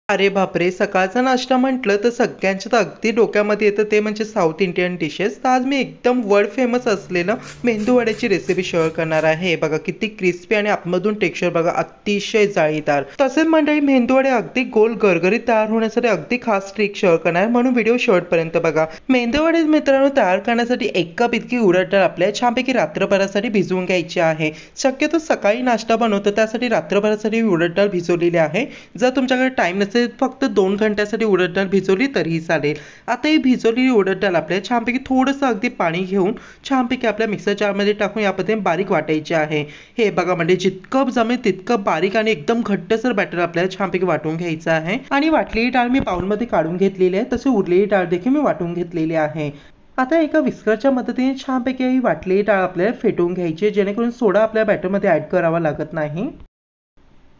अरे बापरे! सकाळचा नाश्ता म्हटलं तर सगळ्यांच्या तर अगदी डोक्यामध्ये येतं ते म्हणजे साऊथ इंडियन डिशेस. तर आज मी एकदम वर्ल्ड फेमस असलेलं मेंदू वड्याची रेसिपी शेअर करणार आहे. हे बघा किती क्रिस्पी आणि आतमधून टेक्स्चर बघा अतिशय जाळीदार. तसेच मंडळी मेंदू वडे अगदी गोल गरगरीत तयार होण्यासाठी अगदी खास ट्रिक शेअर करणार आहे, म्हणून व्हिडिओ शेवटपर्यंत बघा. मेंदू वडे मित्रांनो तयार करण्यासाठी 1 कप इतकी उडद डाळ आपल्याला छानपैकी रात्रभरासाठी भिजवून घ्यायची आहे. शक्यतो सकाळी नाश्ता बनवतो त्यासाठी रात्रभरासाठी उडद डाळ भिजवलेली आहे. जर तुमच्याकडे टाइम नसेल फक्त 2 घंट्यासाठी उडद डाळ भिजवली तरीही चालेल. आता ही भिजवलेली उडद डाळ आपल्याला छानपैकी थोडंसं अगदी पाणी घेऊन छानपैकी आपल्या मिक्सर जारमध्ये टाकून या पद्धतीने बारीक वाटायचे आहे. हे बघा म्हणजे जितकं जमेल तितकं बारीक आणि एकदम घट्टसर बॅटर आपल्याला छानपैकी वाटून घ्यायचं आहे. आणि वाटलेली डाळ मी बाउलमध्ये काढून घेतलेली आहे, तसे उरलेली डाळ देखील मी वाटून घेतलेली आहे. आता एका विस्करच्या मदतीने छानपैकी ही वाटलेली डाळ आपल्याला फेटून घ्यायची, जेणेकरून सोडा आपल्या बॅटरमध्ये ऍड करावा लागत नाही.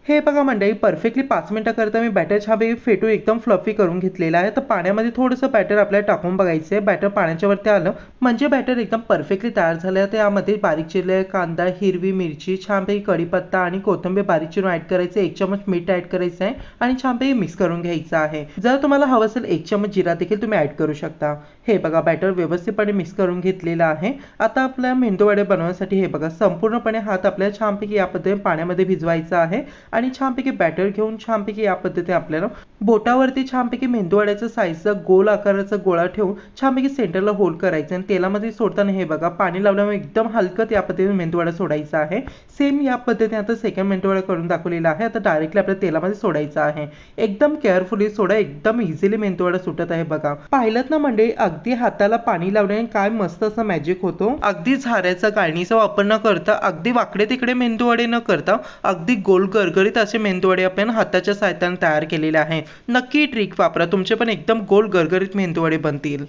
हे बघा मंडळी परफेक्टली 5 मिनिटाकरता मी बॅटर छानपैकी फेटून एकदम फ्लफी करून घेतलेलं आहे. तर पाण्यामध्ये थोडंसं बॅटर आपल्याला टाकून बघायचं आहे. बॅटर पाण्याच्या वरती आलं म्हणजे बॅटर एकदम परफेक्टली तयार झालं आहे. तर यामध्ये बारीक चिरलेला कांदा, हिरवी मिरची, छानपैकी कढीपत्ता आणि कोथिंबीर बारीक चिरून ॲड करायचं, 1 चमच मीठ ॲड करायचं आहे आणि छानपैकी मिक्स करून घ्यायचं आहे. जर तुम्हाला हवं असेल 1 चमच जिरा देखील तुम्ही ॲड करू शकता. हे बघा बॅटर व्यवस्थितपणे मिक्स करून घेतलेलं आहे. आता आपल्या मेंदू वडे बनवण्यासाठी हे बघा संपूर्णपणे हात आपल्याला छानपैकी या पद्धतीने पाण्यामध्ये भिजवायचा आहे आणि छानपैकी बॅटर घेऊन छानपैकी या पद्धतीने आपल्याला बोटावरती छानपैकी मेंदूवड्याचा साईजचा गोल आकाराचा गोळा ठेवून छानपैकी सेंटरला होल्ड करायचं आणि तेलामध्ये सोडताना हे बघा पाणी लावल्यामुळे एकदम हलकं या पद्धतीने मेंदूवडा सोडायचा आहे. सेम या पद्धतीने आता सेकंड मेंदूवडा करून दाखवलेला आहे. आता डायरेक्टली आपल्या तेलामध्ये सोडायचा आहे. एकदम केअरफुली सोडा, एकदम इझिली मेंदूवडा सुटत आहे बघा. पाहिलं ना मंडळी अगदी हाताला पाणी लावल्याने काय मस्त असं मॅजिक होतो. अगदी झाऱ्याचा गाळणीचा वापर न करता, अगदी वाकडे तिकडे मेंदूवडे न करता अगदी गोल गरगरीत असे मेंदूवडे आपण हाताच्या साहाय्याने तयार केलेले आहे. नक्की ट्रिक वापरा, तुमचे पण एकदम गोल गरगरीत मेंदूवडे बनतील.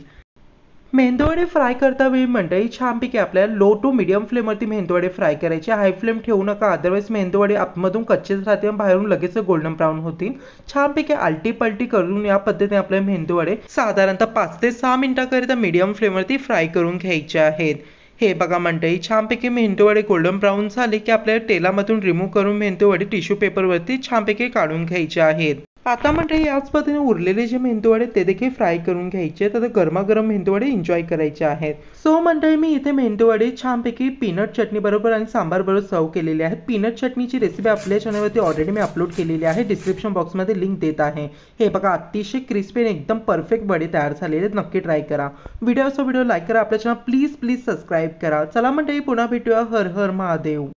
मेंदूवडे फ्राय करता वेळी मंडळी छानपैकी आपल्याला लो टू मीडियम फ्लेमवरती मेंदूवडे फ्राय करायचे. हाय फ्लेम ठेवू नका, अदरवाईज मेंदूवडे आतमधून कच्चेच राहते आणि बाहेरून लगेच गोल्डन ब्राऊन होतील. छानपैकी आलटी पलटी करून या पद्धतीने आपले मेंदूवडे साधारणतः 5 ते 6 मिनिटाकरिता मीडियम फ्लेमवरती फ्राय करून घ्यायचे आहेत. हे बघा मंडळी छानपैकी मेंदूवडे गोल्डन ब्राऊन झाले की आपल्याला तेलामधून रिमूव्ह करून मेंदूवडे टिश्यू पेपरवरती छानपैकी काढून घ्यायचे आहेत. आता मंडळी याच पद्धतीने उरलेले जे मेंदूवडे ते देखील फ्राय करून घ्यायचे. आता गरमागरम मेंदूवडे एन्जॉय करायचे आहेत. सो मंडळी मी इथे मेंदूवडे छानपैकी पीनट चटणी बरोबर आणि सांबार बरोबर सर्व केलेले आहेत. पीनट चटणीची रेसिपी आपल्या चॅनलवरती ऑलरेडी मी अपलोड केलेली आहे, डिस्क्रिप्शन बॉक्समध्ये लिंक देत आहे. हे बघा अतिशय क्रिस्पी आणि एकदम परफेक्ट वडे तयार झालेले आहेत. नक्की ट्राय करा. व्हिडिओ लाईक करा, आपल्या चॅनल प्लीज सबस्क्राईब करा. चला मंडळी पुन्हा भेटूया. हर हर महादेव.